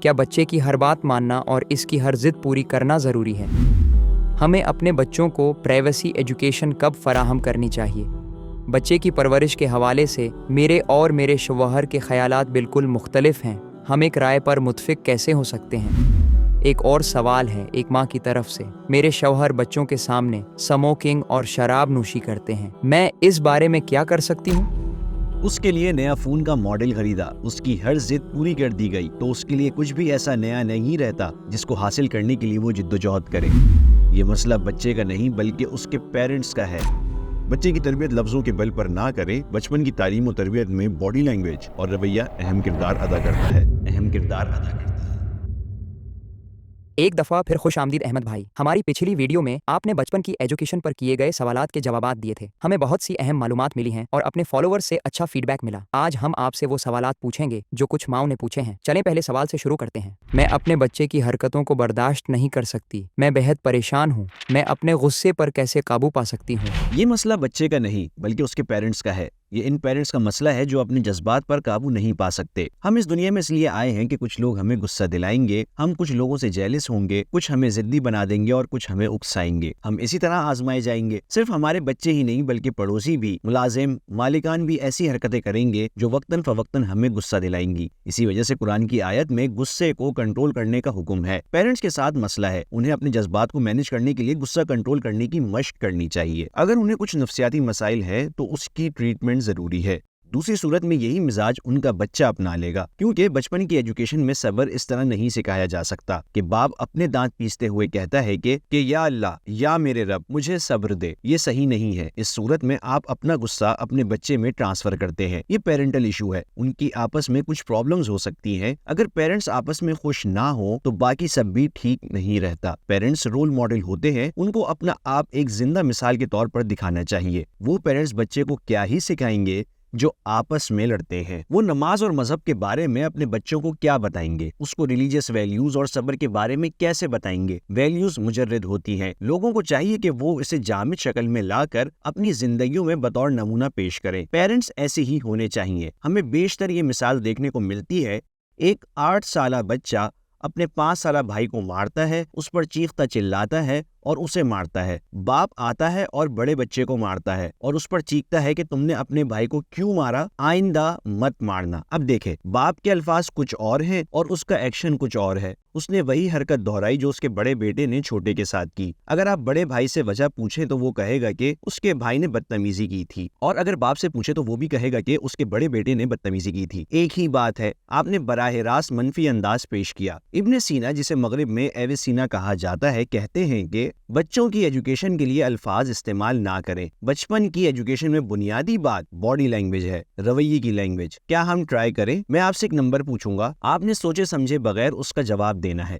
کیا بچے کی ہر بات ماننا اور اس کی ہر ضد پوری کرنا ضروری ہے؟ ہمیں اپنے بچوں کو پرائیویسی ایجوکیشن کب فراہم کرنی چاہیے؟ بچے کی پرورش کے حوالے سے میرے اور میرے شوہر کے خیالات بالکل مختلف ہیں۔ ہم ایک رائے پر متفق کیسے ہو سکتے ہیں؟ ایک اور سوال ہے ایک ماں کی طرف سے۔ میرے شوہر بچوں کے سامنے سموکنگ اور شراب نوشی کرتے ہیں، میں اس بارے میں کیا کر سکتی ہوں؟ اس کے لیے نیا فون کا ماڈل خریدا، اس کی ہر ضد پوری کر دی گئی تو اس کے لیے کچھ بھی ایسا نیا نہیں رہتا جس کو حاصل کرنے کے لیے وہ جدوجہد کرے۔ یہ مسئلہ بچے کا نہیں بلکہ اس کے پیرنٹس کا ہے۔ بچے کی تربیت لفظوں کے بل پر نہ کریں۔ بچپن کی تعلیم و تربیت میں باڈی لینگویج اور رویہ اہم کردار ادا کرتا ہے۔ ایک دفعہ پھر خوش آمدید احمد بھائی۔ ہماری پچھلی ویڈیو میں آپ نے بچپن کی ایجوکیشن پر کیے گئے سوالات کے جوابات دیے تھے۔ ہمیں بہت سی اہم معلومات ملی ہیں اور اپنے فالوورز سے اچھا فیڈ بیک ملا۔ آج ہم آپ سے وہ سوالات پوچھیں گے جو کچھ ماؤں نے پوچھے ہیں۔ چلیں پہلے سوال سے شروع کرتے ہیں۔ میں اپنے بچے کی حرکتوں کو برداشت نہیں کر سکتی، میں بہت پریشان ہوں، میں اپنے غصے پر کیسے قابو پا سکتی ہوں؟ یہ مسئلہ بچے کا نہیں بلکہ اس کے پیرنٹس کا ہے۔ یہ ان پیرنٹس کا مسئلہ ہے جو اپنے جذبات پر قابو نہیں پا سکتے۔ ہم اس دنیا میں اس لیے آئے ہیں کہ کچھ لوگ ہمیں غصہ دلائیں گے، ہم کچھ لوگوں سے جیلس ہوں گے، کچھ ہمیں ضدی بنا دیں گے اور کچھ ہمیں اکسائیں گے۔ ہم اسی طرح آزمائے جائیں گے۔ صرف ہمارے بچے ہی نہیں بلکہ پڑوسی بھی، ملازم، مالکان بھی ایسی حرکتیں کریں گے جو وقتاً فوقتاً ہمیں غصہ دلائیں گی۔ اسی وجہ سے قرآن کی آیت میں غصے کو کنٹرول کرنے کا حکم ہے۔ پیرنٹس کے ساتھ مسئلہ ہے، انہیں اپنے جذبات کو مینج کرنے کے لیے غصہ کنٹرول کرنے کی مشق کرنی چاہیے۔ اگر انہیں کچھ نفسیاتی مسائل ہے تو اس کی ٹریٹمنٹ ضروری ہے۔ دوسری صورت میں یہی مزاج ان کا بچہ اپنا لے گا، کیونکہ بچپن کی ایجوکیشن میں صبر اس طرح نہیں سکھایا جا سکتا کہ باپ اپنے دانت پیستے ہوئے کہتا ہے کہ یا اللہ یا میرے رب مجھے صبر دے۔ یہ صحیح نہیں ہے۔ اس صورت میں آپ اپنا غصہ اپنے بچے میں ٹرانسفر کرتے ہیں۔ یہ پیرنٹل ایشو ہے، ان کی آپس میں کچھ پرابلمز ہو سکتی ہیں۔ اگر پیرنٹس آپس میں خوش نہ ہو تو باقی سب بھی ٹھیک نہیں رہتا۔ پیرنٹس رول ماڈل ہوتے ہیں، ان کو اپنا آپ ایک زندہ مثال کے طور پر دکھانا چاہیے۔ وہ پیرنٹس بچے کو کیا ہی سکھائیں گے جو آپس میں لڑتے ہیں؟ وہ نماز اور مذہب کے بارے میں اپنے بچوں کو کیا بتائیں گے؟ اس کو ریلیجیس ویلیوز اور صبر کے بارے میں کیسے بتائیں گے؟ ویلیوز مجرد ہوتی ہیں، لوگوں کو چاہیے کہ وہ اسے جامد شکل میں لا کر اپنی زندگیوں میں بطور نمونہ پیش کریں۔ پیرنٹس ایسے ہی ہونے چاہیے۔ ہمیں بیشتر یہ مثال دیکھنے کو ملتی ہے، ایک 8 سالہ بچہ اپنے 5 سالہ بھائی کو مارتا ہے، اس پر چیختا چلاتا ہے اور اسے مارتا ہے۔ باپ آتا ہے اور بڑے بچے کو مارتا ہے اور اس پر چیختا ہے کہ تم نے اپنے بھائی کو کیوں مارا، آئندہ مت مارنا۔ اب دیکھیں، باپ کے الفاظ کچھ اور ہیں اور اس کا ایکشن کچھ اور ہے۔ اس نے وہی حرکت دہرائی جو اس کے بڑے بیٹے نے چھوٹے کے ساتھ کی۔ اگر آپ بڑے بھائی سے وجہ پوچھیں تو وہ کہے گا کہ اس کے بھائی نے بدتمیزی کی تھی، اور اگر باپ سے پوچھے تو وہ بھی کہے گا کہ اس کے بڑے بیٹے نے بدتمیزی کی تھی۔ ایک ہی بات ہے، آپ نے براہ راست منفی انداز پیش کیا۔ ابن سینا، جسے مغرب میں ایویسینا کہا جاتا ہے، کہتے ہیں کہ بچوں کی ایجوکیشن کے لیے الفاظ استعمال نہ کریں۔ بچپن کی ایجوکیشن میں بنیادی بات باڈی لینگویج ہے، رویے کی لینگویج۔ کیا ہم ٹرائی کریں؟ میں آپ سے ایک نمبر پوچھوں گا، آپ نے سوچے سمجھے بغیر اس کا جواب دینا ہے۔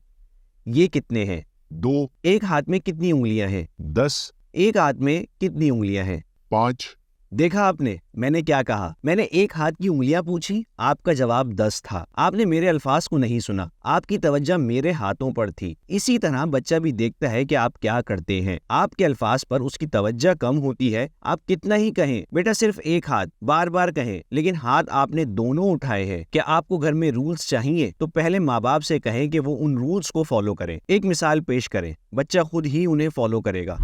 یہ کتنے ہیں؟ 2 ایک ہاتھ میں کتنی انگلیاں ہیں؟ 10 ایک ہاتھ میں کتنی انگلیاں ہیں؟ 5 دیکھا آپ نے، میں نے کیا کہا؟ میں نے ایک ہاتھ کی انگلیاں پوچھی، آپ کا جواب 10 تھا۔ آپ نے میرے الفاظ کو نہیں سنا، آپ کی توجہ میرے ہاتھوں پر تھی۔ اسی طرح بچہ بھی دیکھتا ہے کہ آپ کیا کرتے ہیں، آپ کے الفاظ پر اس کی توجہ کم ہوتی ہے۔ آپ کتنا ہی کہیں بیٹا صرف ایک ہاتھ، بار بار کہیں، لیکن ہاتھ آپ نے دونوں اٹھائے ہیں۔ کیا آپ کو گھر میں رولز چاہیے تو پہلے ماں باپ سے کہیں کہ وہ ان رولز کو فالو کریں، ایک مثال پیش کریں، بچہ خود ہی انہیں فالو کرے گا۔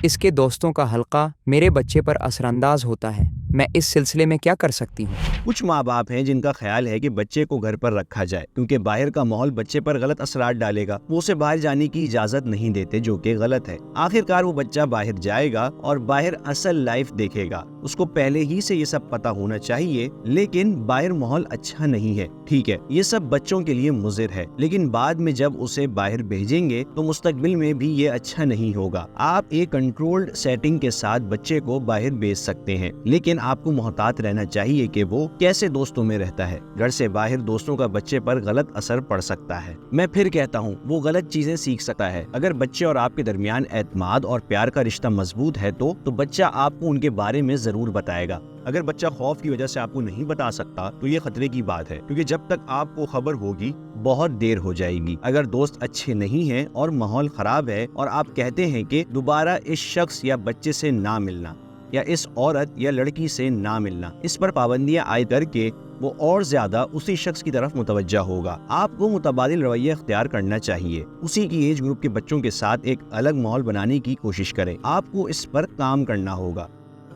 اس کے دوستوں کا حلقہ میرے بچے پر اثر انداز ہوتا ہے، میں اس سلسلے میں کیا کر سکتی ہوں؟ کچھ ماں باپ ہیں جن کا خیال ہے کہ بچے کو گھر پر رکھا جائے کیونکہ باہر کا ماحول بچے پر غلط اثرات ڈالے گا، وہ اسے باہر جانے کی اجازت نہیں دیتے، جو کہ غلط ہے۔ آخر کار وہ بچہ باہر جائے گا اور باہر اصل لائف دیکھے گا۔ اس کو پہلے ہی سے یہ سب پتا ہونا چاہیے، لیکن باہر ماحول اچھا نہیں ہے، ٹھیک ہے، یہ سب بچوں کے لیے مضر ہے، لیکن بعد میں جب اسے باہر بھیجیں گے تو مستقبل میں بھی یہ اچھا نہیں ہوگا۔ آپ ایک کنٹرولڈ سیٹنگ کے ساتھ بچے کو باہر بھیج سکتے ہیں، لیکن آپ کو محتاط رہنا چاہیے کہ وہ کیسے دوستوں میں رہتا ہے۔ گھر سے باہر دوستوں کا بچے پر غلط اثر پڑ سکتا ہے۔ میں پھر کہتا ہوں، وہ غلط چیزیں سیکھ سکتا ہے۔ اگر بچے اور آپ کے درمیان اعتماد اور پیار کا رشتہ مضبوط ہے تو بچہ آپ کو ان کے بارے میں ضرور بتائے گا۔ اگر بچہ خوف کی وجہ سے آپ کو نہیں بتا سکتا تو یہ خطرے کی بات ہے، کیونکہ جب تک آپ کو خبر ہوگی بہت دیر ہو جائے گی۔ اگر دوست اچھے نہیں ہیں اور ماحول خراب ہے اور آپ کہتے ہیں کہ دوبارہ اس شخص یا بچے سے نہ ملنا، یا اس عورت یا لڑکی سے نہ ملنا، اس پر پابندیاں عائد کر کے وہ اور زیادہ اسی شخص کی طرف متوجہ ہوگا۔ آپ کو متبادل رویہ اختیار کرنا چاہیے، اسی کی ایج گروپ کے بچوں کے ساتھ ایک الگ ماحول بنانے کی کوشش کریں۔ آپ کو اس پر کام کرنا ہوگا۔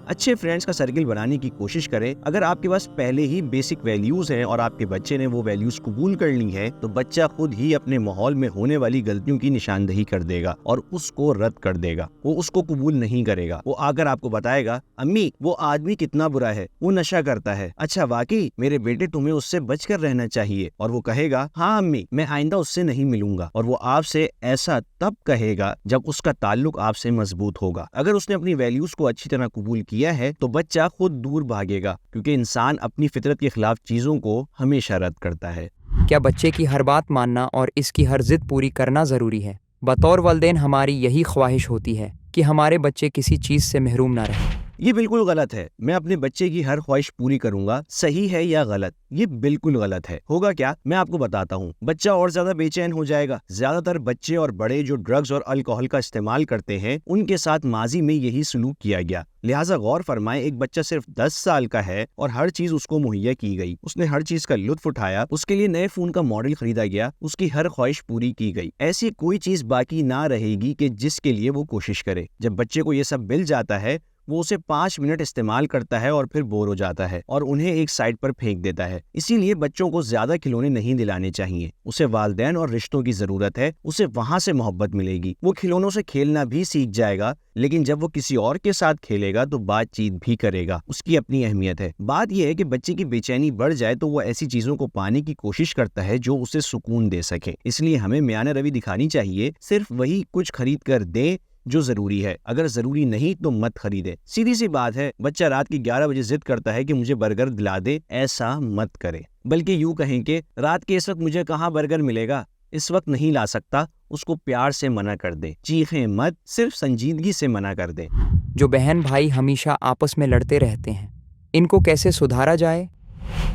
اچھے فرینڈز کا سرکل بنانے کی کوشش کریں۔ اگر آپ کے پاس پہلے ہی بیسک ویلیوز ہیں اور آپ کے بچے نے وہ ویلیوز قبول کر لی ہے تو بچہ خود ہی اپنے ماحول میں ہونے والی غلطیوں کی نشاندہی کر دے گا اور اس کو رد کر دے گا۔ وہ اس کو قبول نہیں کرے گا۔ وہ آ کر آپ کو بتائے گا، امی وہ آدمی کتنا برا ہے، وہ نشہ کرتا ہے۔ اچھا واقعی میرے بیٹے، تمہیں اس سے بچ کر رہنا چاہیے۔ اور وہ کہے گا، ہاں امی میں آئندہ اس سے نہیں ملوں گا۔ اور وہ آپ سے ایسا تب کہے گا جب اس کا تعلق آپ سے مضبوط ہوگا۔ اگر اس نے اپنی ویلیوز کو اچھی طرح قبول کیا ہے تو بچہ خود دور بھاگے گا، کیونکہ انسان اپنی فطرت کے خلاف چیزوں کو ہمیشہ رد کرتا ہے۔ کیا بچے کی ہر بات ماننا اور اس کی ہر ضد پوری کرنا ضروری ہے؟ بطور والدین ہماری یہی خواہش ہوتی ہے کہ ہمارے بچے کسی چیز سے محروم نہ رہیں۔ یہ بالکل غلط ہے۔ میں اپنے بچے کی ہر خواہش پوری کروں گا، صحیح ہے یا غلط؟ یہ بالکل غلط ہے۔ ہوگا کیا؟ میں آپ کو بتاتا ہوں۔ بچہ اور زیادہ بے چین ہو جائے گا۔ زیادہ تر بچے اور بڑے جو ڈرگز اور الکوہل کا استعمال کرتے ہیں، ان کے ساتھ ماضی میں یہی سلوک کیا گیا۔ لہٰذا غور فرمائیں، ایک بچہ صرف 10 سال کا ہے اور ہر چیز اس کو مہیا کی گئی، اس نے ہر چیز کا لطف اٹھایا، اس کے لیے نئے فون کا ماڈل خریدا گیا، اس کی ہر خواہش پوری کی گئی۔ ایسی کوئی چیز باقی نہ رہے گی کہ جس کے لیے وہ کوشش کرے۔ جب بچے کو یہ سب مل جاتا ہے، وہ اسے 5 منٹ استعمال کرتا ہے اور پھر بور ہو جاتا ہے اور انہیں ایک سائڈ پر پھینک دیتا ہے۔ اسی لیے بچوں کو زیادہ کھلونے نہیں دلانے چاہیے۔ اسے والدین اور رشتوں کی ضرورت ہے، اسے وہاں سے محبت ملے گی۔ وہ کھلونوں سے کھیلنا بھی سیکھ جائے گا، لیکن جب وہ کسی اور کے ساتھ کھیلے گا تو بات چیت بھی کرے گا۔ اس کی اپنی اہمیت ہے۔ بات یہ ہے کہ بچے کی بے چینی بڑھ جائے تو وہ ایسی چیزوں کو پانے کی کوشش کرتا ہے جو اسے سکون دے سکے۔ اس لیے ہمیں میانہ روی دکھانی چاہیے، صرف وہی کچھ خرید کر دیں جو ضروری ہے، اگر ضروری نہیں تو مت خریدے۔ سیدھی سی بات ہے، بچہ رات کی 11 بجے ضد کرتا ہے کہ مجھے برگر دلا دے، ایسا مت کرے، بلکہ یوں کہیں کہ رات کے اس وقت مجھے کہاں برگر ملے گا، اس وقت نہیں لا سکتا۔ اس کو پیار سے منع کر دیں، چیخیں مت، صرف سنجیدگی سے منع کر دیں۔ جو بہن بھائی ہمیشہ آپس میں لڑتے رہتے ہیں، ان کو کیسے سدھارا جائے؟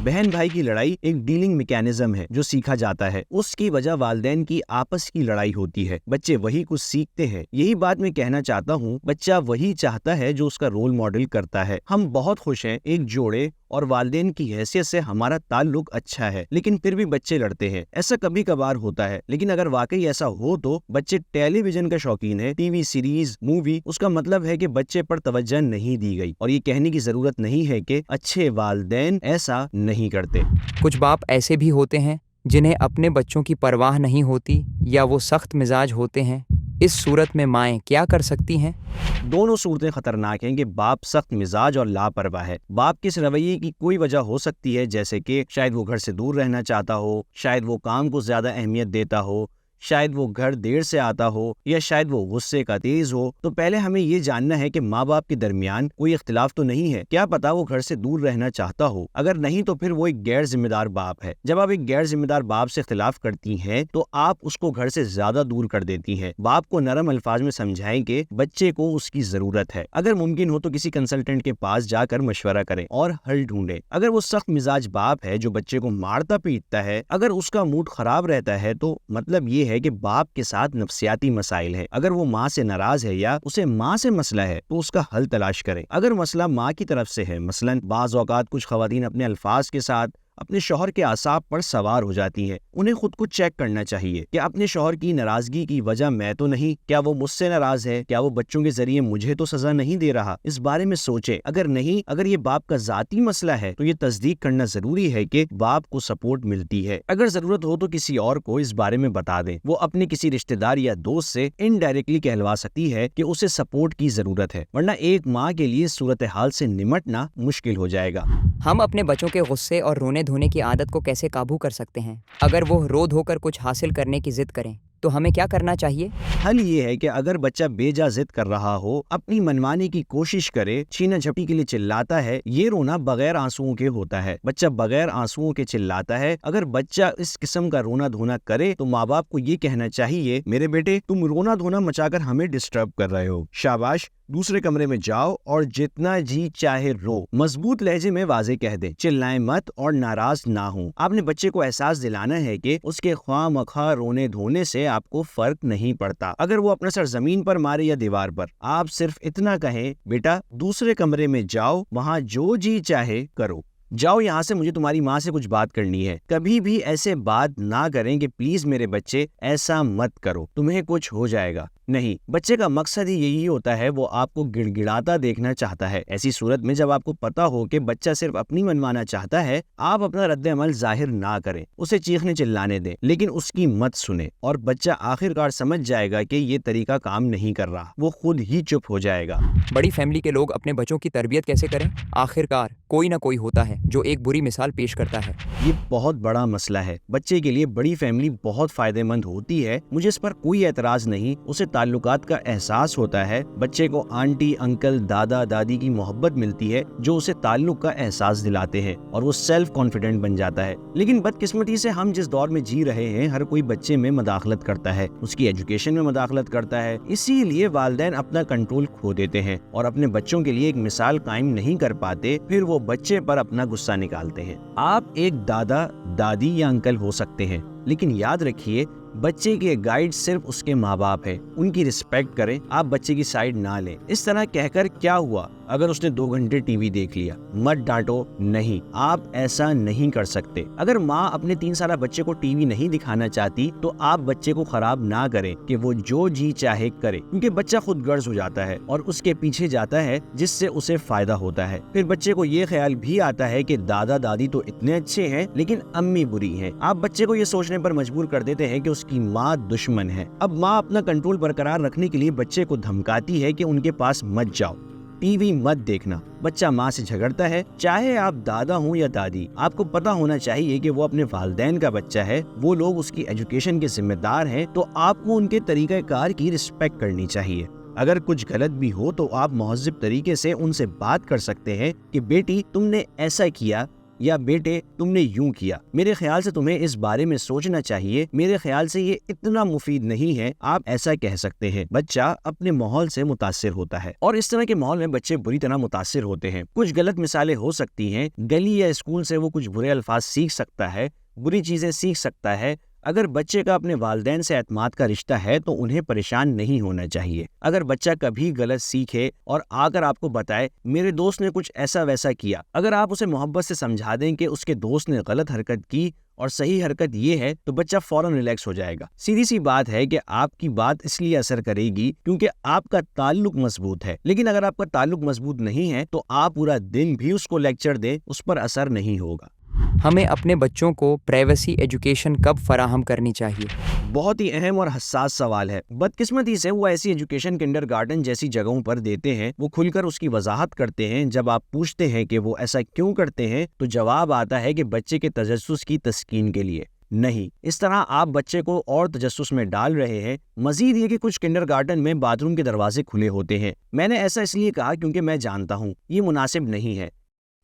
بہن بھائی کی لڑائی ایک ڈیلنگ میکینزم ہے جو سیکھا جاتا ہے۔ اس کی وجہ والدین کی آپس کی لڑائی ہوتی ہے۔ بچے وہی کچھ سیکھتے ہیں۔ یہی بات میں کہنا چاہتا ہوں، بچہ وہی چاہتا ہے جو اس کا رول ماڈل کرتا ہے۔ ہم بہت خوش ہیں، ایک جوڑے اور والدین کی حیثیت سے ہمارا تعلق اچھا ہے، لیکن پھر بھی بچے لڑتے ہیں۔ ایسا کبھی کبھار ہوتا ہے، لیکن اگر واقعی ایسا ہو تو بچے ٹیلی ویژن کا شوقین ہے، ٹی وی سیریز، مووی، اس کا مطلب ہے کہ بچے پر توجہ نہیں دی گئی، اور یہ کہنے کی ضرورت نہیں ہے کہ اچھے والدین ایسا نہیں کرتے۔ کچھ باپ ایسے بھی ہوتے ہیں جنہیں اپنے بچوں کی پرواہ نہیں ہوتی یا وہ سخت مزاج ہوتے ہیں۔ اس صورت میں مائیں کیا کر سکتی ہیں؟ دونوں صورتیں خطرناک ہیں کہ باپ سخت مزاج اور لاپرواہ ہے۔ باپ کے اس رویے کی کوئی وجہ ہو سکتی ہے، جیسے کہ شاید وہ گھر سے دور رہنا چاہتا ہو، شاید وہ کام کو زیادہ اہمیت دیتا ہو، شاید وہ گھر دیر سے آتا ہو، یا شاید وہ غصے کا تیز ہو۔ تو پہلے ہمیں یہ جاننا ہے کہ ماں باپ کے درمیان کوئی اختلاف تو نہیں ہے۔ کیا پتا وہ گھر سے دور رہنا چاہتا ہو؟ اگر نہیں تو پھر وہ ایک غیر ذمہ دار باپ ہے۔ جب آپ ایک غیر ذمہ دار باپ سے اختلاف کرتی ہیں تو آپ اس کو گھر سے زیادہ دور کر دیتی ہیں۔ باپ کو نرم الفاظ میں سمجھائیں کہ بچے کو اس کی ضرورت ہے۔ اگر ممکن ہو تو کسی کنسلٹنٹ کے پاس جا کر مشورہ کریں اور حل ڈھونڈیں۔ اگر وہ سخت مزاج باپ ہے جو بچے کو مارتا پیٹتا ہے، اگر اس کا موڈ خراب رہتا ہے، تو مطلب یہ ہے کہ باپ کے ساتھ نفسیاتی مسائل ہیں۔ اگر وہ ماں سے ناراض ہے یا اسے ماں سے مسئلہ ہے تو اس کا حل تلاش کریں۔ اگر مسئلہ ماں کی طرف سے ہے، مثلا بعض اوقات کچھ خواتین اپنے الفاظ کے ساتھ اپنے شوہر کے اعصاب پر سوار ہو جاتی ہیں، انہیں خود کو چیک کرنا چاہیے کہ اپنے شوہر کی ناراضگی کی وجہ میں تو نہیں، کیا وہ مجھ سے ناراض ہے، کیا وہ بچوں کے ذریعے مجھے تو سزا نہیں دے رہا، اس بارے میں سوچیں۔ اگر نہیں، اگر یہ باپ کا ذاتی مسئلہ ہے تو یہ تصدیق کرنا ضروری ہے کہ باپ کو سپورٹ ملتی ہے۔ اگر ضرورت ہو تو کسی اور کو اس بارے میں بتا دیں، وہ اپنے کسی رشتہ دار یا دوست سے انڈائریکٹلی کہلوا سکتی ہے کہ اسے سپورٹ کی ضرورت ہے، ورنہ ایک ماں کے لیے صورتحال سے نمٹنا مشکل ہو جائے گا۔ ہم اپنے بچوں کے غصے اور رونے دھونے کی عادت کو کیسے قابو کر سکتے ہیں؟ اگر وہ رو دھو کر کچھ حاصل کرنے کی ضد کریں تو ہمیں کیا کرنا چاہیے؟ حل یہ ہے کہ اگر بچہ بے جا ضد کر رہا ہو، اپنی منمانی کی کوشش کرے، چھینا جھپٹی کے لیے چلاتا ہے، یہ رونا بغیر آنسوؤں کے ہوتا ہے۔ بچہ بغیر آنسوؤں کے چلاتا ہے۔ اگر بچہ اس قسم کا رونا دھونا کرے تو ماں باپ کو یہ کہنا چاہیے، میرے بیٹے تم رونا دھونا مچا کر ہمیں ڈسٹرب کر رہے ہو، شاباش، دوسرے کمرے میں جاؤ اور جتنا جی چاہے رو. مضبوط لہجے میں واضح کہہ دیں, چلائیں مت اور ناراض نہ ہوں. آپ نے بچے کو احساس دلانا ہے کہ اس کے خواہ مخواہ رونے دھونے سے آپ کو فرق نہیں پڑتا. اگر وہ اپنا سر زمین پر مارے یا دیوار پر, آپ صرف اتنا کہیں, بیٹا دوسرے کمرے میں جاؤ, وہاں جو جی چاہے کرو. جاؤ یہاں سے, مجھے تمہاری ماں سے کچھ بات کرنی ہے. کبھی بھی ایسے بات نہ کریں کہ پلیز میرے بچے ایسا مت کرو, تمہیں کچھ ہو جائے گا. نہیں, بچے کا مقصد ہی یہی ہوتا ہے, وہ آپ کو گڑ گڑاتا دیکھنا چاہتا ہے. ایسی صورت میں جب آپ کو پتا ہو کہ بچہ صرف اپنی منوانا چاہتا ہے, آپ اپنا رد عمل ظاہر نہ کریں, اسے چیخنے چلانے دیں, لیکن اس کی مت سنیں. اور بچہ آخرکار سمجھ جائے گا کہ یہ طریقہ کام نہیں کر رہا, وہ خود ہی چپ ہو جائے گا. بڑی فیملی کے لوگ اپنے بچوں کی تربیت کیسے کریں؟ آخرکار کوئی نہ کوئی ہوتا ہے جو ایک بری مثال پیش کرتا ہے. یہ بہت بڑا مسئلہ ہے. بچے کے لیے بڑی فیملی بہت فائدہ مند ہوتی ہے, مجھے اس پر کوئی اعتراض نہیں. اسے تعلقات کا احساس ہوتا ہے, بچے کو آنٹی انکل دادا دادی کی محبت ملتی ہے جو اسے تعلق کا احساس دلاتے ہیں, اور وہ سیلف کانفیڈنٹ بن جاتا ہے. لیکن بدقسمتی سے ہم جس دور میں جی رہے ہیں, ہر کوئی بچے میں مداخلت کرتا ہے, اس کی ایجوکیشن میں مداخلت کرتا ہے. اسی لیے والدین اپنا کنٹرول کھو دیتے ہیں اور اپنے بچوں کے لیے ایک مثال قائم نہیں کر پاتے, پھر وہ بچے پر اپنا غصہ نکالتے ہیں. آپ ایک دادا دادی یا انکل ہو سکتے ہیں, لیکن یاد رکھیے بچے کے گائیڈ صرف اس کے ماں باپ ہیں. ان کی رسپیکٹ کریں, آپ بچے کی سائیڈ نہ لیں. اس طرح کہہ کر کیا ہوا اگر اس نے 2 گھنٹے ٹی وی دیکھ لیا, مت ڈانٹو. نہیں, آپ ایسا نہیں کر سکتے. اگر ماں اپنے 3 سالہ بچے کو ٹی وی نہیں دکھانا چاہتی تو آپ بچے کو خراب نہ کریں کہ وہ جو جی چاہے کرے, کیونکہ بچہ خود غرض ہو جاتا ہے اور اس کے پیچھے جاتا ہے جس سے اسے فائدہ ہوتا ہے. پھر بچے کو یہ خیال بھی آتا ہے کہ دادا دادی تو اتنے اچھے ہیں لیکن امی بری ہیں. آپ بچے کو یہ سوچنے پر مجبور کر دیتے ہیں کہ اس کی ماں دشمن ہے. اب ماں اپنا کنٹرول برقرار رکھنے کے لیے بچے کو دھمکاتی ہے کہ ان کے پاس مت جاؤ, ٹی وی مت دیکھنا. بچہ ماں سے جھگڑتا ہے, چاہے آپ دادا ہوں یا دادی. آپ کو پتا ہونا چاہیے کہ وہ اپنے والدین کا بچہ ہے, وہ لوگ اس کی ایجوکیشن کے ذمہ دار ہیں, تو آپ کو ان کے طریقہ کار کی رسپیکٹ کرنی چاہیے. اگر کچھ غلط بھی ہو تو آپ مہذب طریقے سے ان سے بات کر سکتے ہیں کہ بیٹی تم نے ایسا کیا, یا بیٹے تم نے یوں کیا, میرے خیال سے تمہیں اس بارے میں سوچنا چاہیے, میرے خیال سے یہ اتنا مفید نہیں ہے. آپ ایسا کہہ سکتے ہیں. بچہ اپنے ماحول سے متاثر ہوتا ہے, اور اس طرح کے ماحول میں بچے بری طرح متاثر ہوتے ہیں. کچھ غلط مثالیں ہو سکتی ہیں, گلی یا اسکول سے وہ کچھ برے الفاظ سیکھ سکتا ہے, بری چیزیں سیکھ سکتا ہے. اگر بچے کا اپنے والدین سے اعتماد کا رشتہ ہے تو انہیں پریشان نہیں ہونا چاہیے. اگر بچہ کبھی غلط سیکھے اور آ کر آپ کو بتائے میرے دوست نے کچھ ایسا ویسا کیا, اگر آپ اسے محبت سے سمجھا دیں کہ اس کے دوست نے غلط حرکت کی اور صحیح حرکت یہ ہے, تو بچہ فوراً ریلیکس ہو جائے گا. سیدھی سی بات ہے کہ آپ کی بات اس لیے اثر کرے گی کیونکہ آپ کا تعلق مضبوط ہے, لیکن اگر آپ کا تعلق مضبوط نہیں ہے تو آپ پورا دن بھی اس کو لیکچر دیں, اس پر اثر نہیں ہوگا. ہمیں اپنے بچوں کو پرائیویسی ایجوکیشن کب فراہم کرنی چاہیے؟ بہت ہی اہم اور حساس سوال ہے. بدقسمتی سے وہ ایسی ایجوکیشن کنڈر گارڈن جیسی جگہوں پر دیتے ہیں, وہ کھل کر اس کی وضاحت کرتے ہیں. جب آپ پوچھتے ہیں کہ وہ ایسا کیوں کرتے ہیں تو جواب آتا ہے کہ بچے کے تجسس کی تسکین کے لیے. نہیں, اس طرح آپ بچے کو اور تجسس میں ڈال رہے ہیں. مزید یہ کہ کچھ کنڈر گارڈن میں باتھ روم کے دروازے کھلے ہوتے ہیں. میں نے ایسا اس لیے کہا کیونکہ میں جانتا ہوں یہ مناسب نہیں ہے.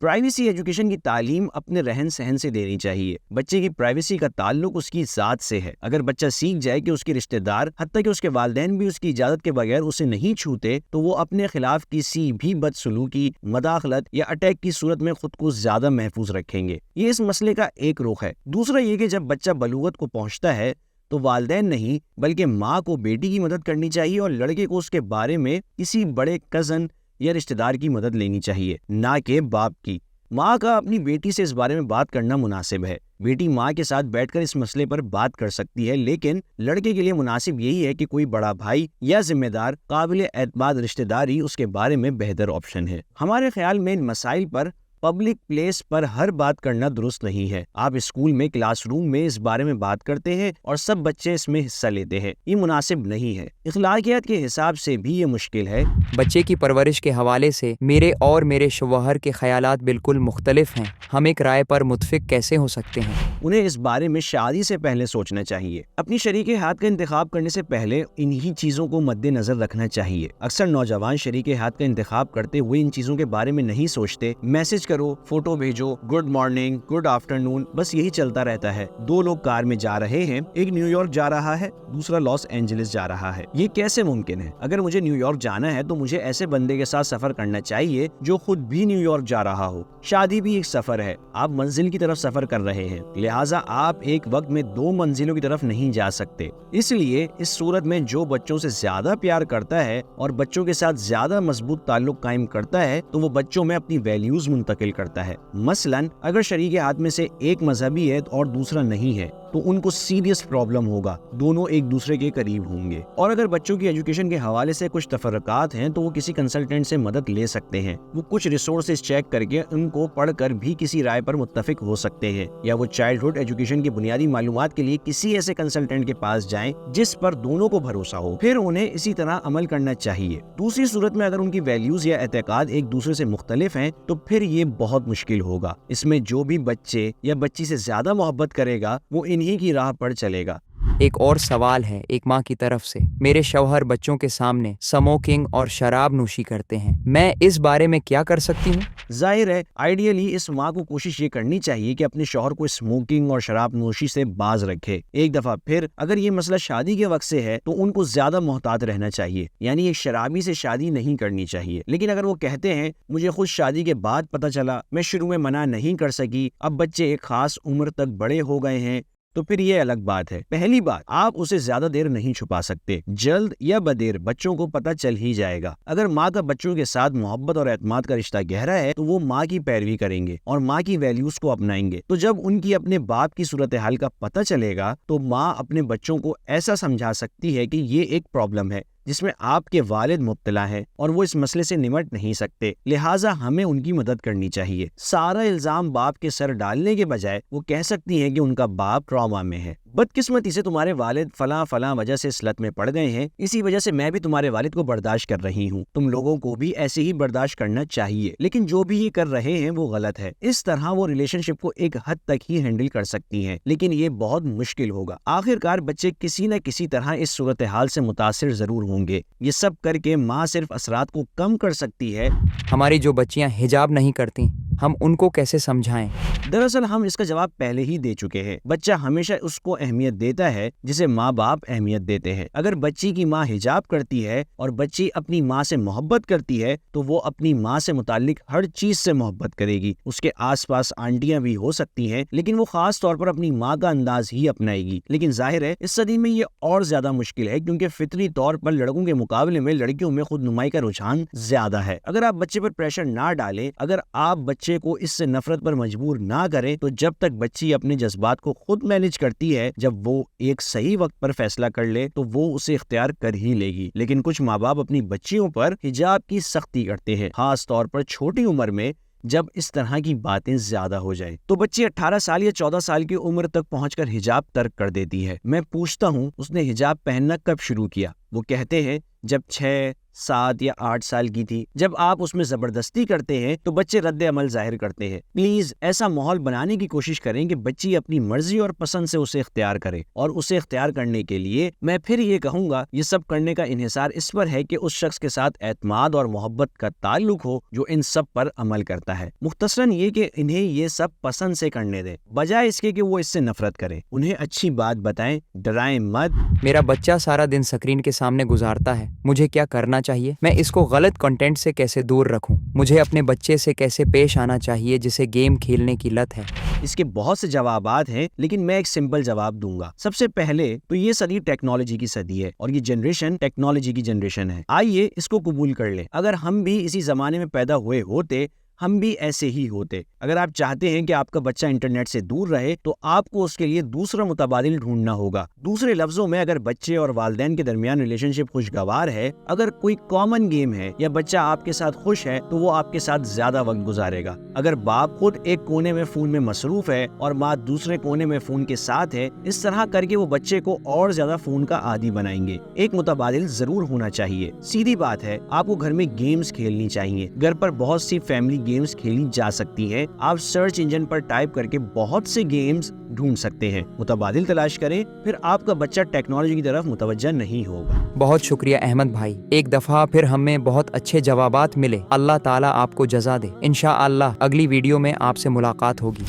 پرائیویسی ایجوکیشن کی تعلیم اپنے رہن سہن سے دینی چاہیے. بچے کی پرائیویسی کا تعلق اس کی ذات سے ہے. اگر بچہ سیکھ جائے کہ اس کے رشتہ دار, حتیٰ کہ اس کے والدین بھی اس کی اجازت کے بغیر اسے نہیں چھوتے, تو وہ اپنے خلاف کسی بھی بدسلوکی, مداخلت یا اٹیک کی صورت میں خود کو زیادہ محفوظ رکھیں گے. یہ اس مسئلے کا ایک رخ ہے. دوسرا یہ کہ جب بچہ بلوغت کو پہنچتا ہے تو والدین نہیں بلکہ ماں کو بیٹی کی مدد کرنی چاہیے, اور لڑکے کو اس کے بارے میں کسی بڑے کزن یا رشتہ دار کی مدد لینی چاہیے, نہ کہ باپ کی. ماں کا اپنی بیٹی سے اس بارے میں بات کرنا مناسب ہے. بیٹی ماں کے ساتھ بیٹھ کر اس مسئلے پر بات کر سکتی ہے, لیکن لڑکے کے لیے مناسب یہی ہے کہ کوئی بڑا بھائی یا ذمہ دار قابل اعتماد رشتہ داری اس کے بارے میں بہتر آپشن ہے. ہمارے خیال میں ان مسائل پر پبلک پلیس پر ہر بات کرنا درست نہیں ہے. آپ اسکول میں کلاس روم میں اس بارے میں بات کرتے ہیں اور سب بچے اس میں حصہ لیتے ہیں. یہ مناسب نہیں ہے. اخلاقیات کے حساب سے بھی یہ مشکل ہے. بچے کی پرورش کے حوالے سے میرے اور میرے شوہر کے خیالات بالکل مختلف ہیں. ہم ایک رائے پر متفق کیسے ہو سکتے ہیں؟ انہیں اس بارے میں شادی سے پہلے سوچنا چاہیے. اپنی شریک حیات کا انتخاب کرنے سے پہلے انہی چیزوں کو مد نظر رکھنا چاہیے. اکثر نوجوان شریک حیات کا انتخاب کرتے ہوئے ان چیزوں کے بارے میں نہیں سوچتے. میسج کا کرو, فوٹو بھیجو, گڈ مارننگ, گڈ آفٹرنون, بس یہی چلتا رہتا ہے. دو لوگ کار میں جا رہے ہیں, ایک نیو یارک جا رہا ہے, دوسرا لاس اینجلس جا رہا ہے. یہ کیسے ممکن ہے؟ اگر مجھے نیو یارک جانا ہے تو مجھے ایسے بندے کے ساتھ سفر کرنا چاہیے جو خود بھی نیو یارک جا رہا ہو. شادی بھی ایک سفر ہے, آپ منزل کی طرف سفر کر رہے ہیں, لہٰذا آپ ایک وقت میں دو منزلوں کی طرف نہیں جا سکتے. اس لیے اس صورت میں جو بچوں سے زیادہ پیار کرتا ہے اور بچوں کے ساتھ زیادہ مضبوط تعلق قائم کرتا ہے تو وہ بچوں میں اپنی ویلیوز منتقل کرتا ہے. مثلاً اگر شریک ہاتھ میں سے ایک مذہبی ہے اور دوسرا نہیں ہے تو ان کو سیریس پرابلم ہوگا, دونوں ایک دوسرے کے قریب ہوں گے. اور اگر بچوں کی ایجوکیشن کے حوالے سے کچھ تفرقات ہیں تو وہ کسی کنسلٹنٹ سے مدد لے سکتے ہیں. وہ کچھ ریسورسز چیک کر کے ان کو پڑھ کر بھی کسی رائے پر متفق ہو سکتے ہیں, یا وہ چائلڈہڈ ایجوکیشن کی بنیادی معلومات کے لیے کسی ایسے کنسلٹنٹ کے پاس جائیں جس پر دونوں کو بھروسہ ہو, پھر انہیں اسی طرح عمل کرنا چاہیے. دوسری صورت میں اگر ان کی ویلیوز یا اعتقاد ایک دوسرے سے مختلف ہیں تو پھر یہ بہت مشکل ہوگا. اس میں جو بھی بچے یا بچی سے زیادہ محبت کرے گا وہ انہی کی راہ پر چلے گا. ایک اور سوال ہے ایک ماں کی طرف سے. میرے شوہر بچوں کے سامنے اسموکنگ اور شراب نوشی کرتے ہیں, میں اس بارے میں کیا کر سکتی ہوں؟ ظاہر ہے آئیڈیلی اس ماں کو کوشش یہ کرنی چاہیے کہ اپنے شوہر کو اسموکنگ اور شراب نوشی سے باز رکھے. ایک دفعہ پھر اگر یہ مسئلہ شادی کے وقت سے ہے تو ان کو زیادہ محتاط رہنا چاہیے, یعنی ایک شرابی سے شادی نہیں کرنی چاہیے. لیکن اگر وہ کہتے ہیں مجھے خود شادی کے بعد پتہ چلا, میں شروع میں منع نہیں کر سکی, اب بچے ایک خاص عمر تک بڑے ہو گئے ہیں, تو پھر یہ الگ بات ہے. پہلی بات, آپ اسے زیادہ دیر نہیں چھپا سکتے, جلد یا بدیر بچوں کو پتہ چل ہی جائے گا. اگر ماں کا بچوں کے ساتھ محبت اور اعتماد کا رشتہ گہرا ہے تو وہ ماں کی پیروی کریں گے اور ماں کی ویلیوز کو اپنائیں گے. تو جب ان کی اپنے باپ کی صورتحال کا پتہ چلے گا تو ماں اپنے بچوں کو ایسا سمجھا سکتی ہے کہ یہ ایک پرابلم ہے جس میں آپ کے والد مبتلا ہیں اور وہ اس مسئلے سے نمٹ نہیں سکتے, لہٰذا ہمیں ان کی مدد کرنی چاہیے. سارا الزام باپ کے سر ڈالنے کے بجائے وہ کہہ سکتی ہیں کہ ان کا باپ ٹراما میں ہے. بدقسمتی سے تمہارے والد فلاں وجہ سے اس لت میں پڑ گئے ہیں, اسی وجہ سے میں بھی تمہارے والد کو برداشت کر رہی ہوں. تم لوگوں کو بھی ایسے ہی برداشت کرنا چاہیے, لیکن جو بھی یہ کر رہے ہیں وہ غلط ہے. اس طرح وہ ریلیشن شپ کو ایک حد تک ہی ہینڈل کر سکتی ہیں, لیکن یہ بہت مشکل ہوگا. آخرکار بچے کسی نہ کسی طرح اس صورتحال سے متاثر ضرور ہوں گے. یہ سب کر کے ماں صرف اثرات کو کم کر سکتی ہے. ہماری جو بچیاں حجاب نہیں کرتی, ہم ان کو کیسے سمجھائیں؟ دراصل ہم اس کا جواب پہلے ہی دے چکے ہیں. بچہ ہمیشہ اس کو اہمیت دیتا ہے جسے ماں باپ اہمیت دیتے ہیں. اگر بچی کی ماں حجاب کرتی ہے اور بچی اپنی ماں سے محبت کرتی ہے تو وہ اپنی ماں سے متعلق ہر چیز سے محبت کرے گی. اس کے آس پاس آنٹیاں بھی ہو سکتی ہیں لیکن وہ خاص طور پر اپنی ماں کا انداز ہی اپنائے گی. لیکن ظاہر ہے اس صدی میں یہ اور زیادہ مشکل ہے کیونکہ فطری طور پر لڑکوں کے مقابلے میں لڑکیوں میں خود نمائی کا رجحان زیادہ ہے. اگر آپ بچے پر پریشر نہ ڈالیں, اگر آپ بچے کو اس سے نفرت پر مجبور نہ کریں, تو جب تک بچی اپنے جذبات کو خود مینج کرتی ہے, جب وہ ایک صحیح وقت پر فیصلہ کر لے تو وہ اسے اختیار کر ہی لے گی. لیکن کچھ ماں باپ اپنی بچیوں پر حجاب کی سختی کرتے ہیں, خاص طور پر چھوٹی عمر میں جب اس طرح کی باتیں زیادہ ہو جائیں. تو بچی 18 سال یا 14 سال کی عمر تک پہنچ کر حجاب ترک کر دیتی ہے. میں پوچھتا ہوں اس نے حجاب پہننا کب شروع کیا؟ وہ کہتے ہیں جب 6, 7 یا 8 سال کی تھی. جب آپ اس میں زبردستی کرتے ہیں تو بچے رد عمل ظاہر کرتے ہیں. پلیز ایسا ماحول بنانے کی کوشش کریں کہ بچی اپنی مرضی اور پسند سے اسے اختیار کرے, اور اسے اختیار کرنے کے لیے میں پھر یہ کہوں گا یہ سب کرنے کا انحصار اس پر ہے کہ اس شخص کے ساتھ اعتماد اور محبت کا تعلق ہو جو ان سب پر عمل کرتا ہے. مختصراً یہ کہ انہیں یہ سب پسند سے کرنے دیں بجائے اس کے کہ وہ اس سے نفرت کریں. انہیں اچھی بات بتائیں, ڈرائیں مت. میرا بچہ سارا دن سکرین کے سامنے گزارتا ہے, مجھے کیا کرنا چاہیے؟ میں اس کو غلط کنٹینٹ سے کیسے دور رکھوں؟ مجھے اپنے بچے سے کیسے پیش آنا چاہیے جسے گیم کھیلنے کی لت ہے؟ اس کے بہت سے جوابات ہیں لیکن میں ایک سمپل جواب دوں گا. سب سے پہلے تو یہ صدی ٹیکنالوجی کی صدی ہے اور یہ جنریشن ٹیکنالوجی کی جنریشن ہے. آئیے اس کو قبول کر لیں. اگر ہم بھی اسی زمانے میں پیدا ہوئے ہوتے ہم بھی ایسے ہی ہوتے. اگر آپ چاہتے ہیں کہ آپ کا بچہ انٹرنیٹ سے دور رہے تو آپ کو اس کے لیے دوسرا متبادل ڈھونڈنا ہوگا. دوسرے لفظوں میں اگر بچے اور والدین کے درمیان ریلیشن شپ خوشگوار ہے, اگر کوئی کامن گیم ہے یا بچہ آپ کے ساتھ خوش ہے تو وہ آپ کے ساتھ زیادہ وقت گزارے گا. اگر باپ خود ایک کونے میں فون میں مصروف ہے اور ماں دوسرے کونے میں فون کے ساتھ ہے, اس طرح کر کے وہ بچے کو اور زیادہ فون کا عادی بنائیں گے. ایک متبادل ضرور ہونا چاہیے. سیدھی بات ہے, آپ کو گھر میں گیمز کھیلنی چاہیے. گھر پر بہت سی فیملی گیمز کھیلی جا سکتی ہیں۔ آپ سرچ انجن پر ٹائپ کر کے بہت سے گیمز ڈھونڈ سکتے ہیں، متبادل تلاش کریں، پھر آپ کا بچہ ٹیکنالوجی کی طرف متوجہ نہیں ہوگا۔ بہت شکریہ احمد بھائی، ایک دفعہ پھر ہمیں بہت اچھے جوابات ملے۔ اللہ تعالیٰ آپ کو جزا دے۔ انشاءاللہ اگلی ویڈیو میں آپ سے ملاقات ہوگی۔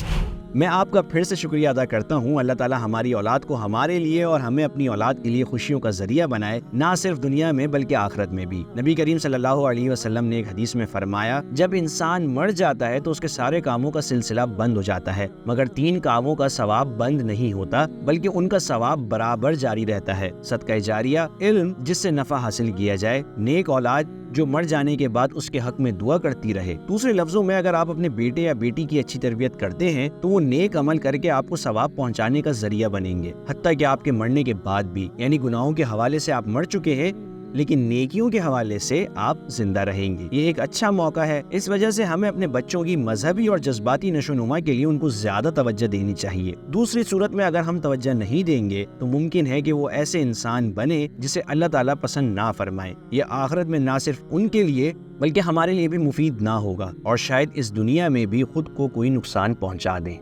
میں آپ کا پھر سے شکریہ ادا کرتا ہوں۔ اللہ تعالیٰ ہماری اولاد کو ہمارے لیے اور ہمیں اپنی اولاد کے لیے خوشیوں کا ذریعہ بنائے، نہ صرف دنیا میں بلکہ آخرت میں بھی۔ نبی کریم صلی اللہ علیہ وسلم نے ایک حدیث میں فرمایا، جب انسان مر جاتا ہے تو اس کے سارے کاموں کا سلسلہ بند ہو جاتا ہے، مگر 3 کاموں کا ثواب بند نہیں ہوتا بلکہ ان کا ثواب برابر جاری رہتا ہے۔ صدقہ جاریہ، علم جس سے نفع حاصل کیا جائے، نیک اولاد جو مر جانے کے بعد اس کے حق میں دعا کرتی رہے۔ دوسرے لفظوں میں اگر آپ اپنے بیٹے یا بیٹی کی اچھی تربیت کرتے ہیں تو وہ نیک عمل کر کے آپ کو ثواب پہنچانے کا ذریعہ بنیں گے، حتیٰ کہ آپ کے مرنے کے بعد بھی، یعنی گناہوں کے حوالے سے آپ مر چکے ہیں لیکن نیکیوں کے حوالے سے آپ زندہ رہیں گے۔ یہ ایک اچھا موقع ہے، اس وجہ سے ہمیں اپنے بچوں کی مذہبی اور جذباتی نشو و نما کے لیے ان کو زیادہ توجہ دینی چاہیے۔ دوسری صورت میں اگر ہم توجہ نہیں دیں گے تو ممکن ہے کہ وہ ایسے انسان بنے جسے اللہ تعالیٰ پسند نہ فرمائے۔ یہ آخرت میں نہ صرف ان کے لیے بلکہ ہمارے لیے بھی مفید نہ ہوگا، اور شاید اس دنیا میں بھی خود کو کوئی نقصان پہنچا دیں۔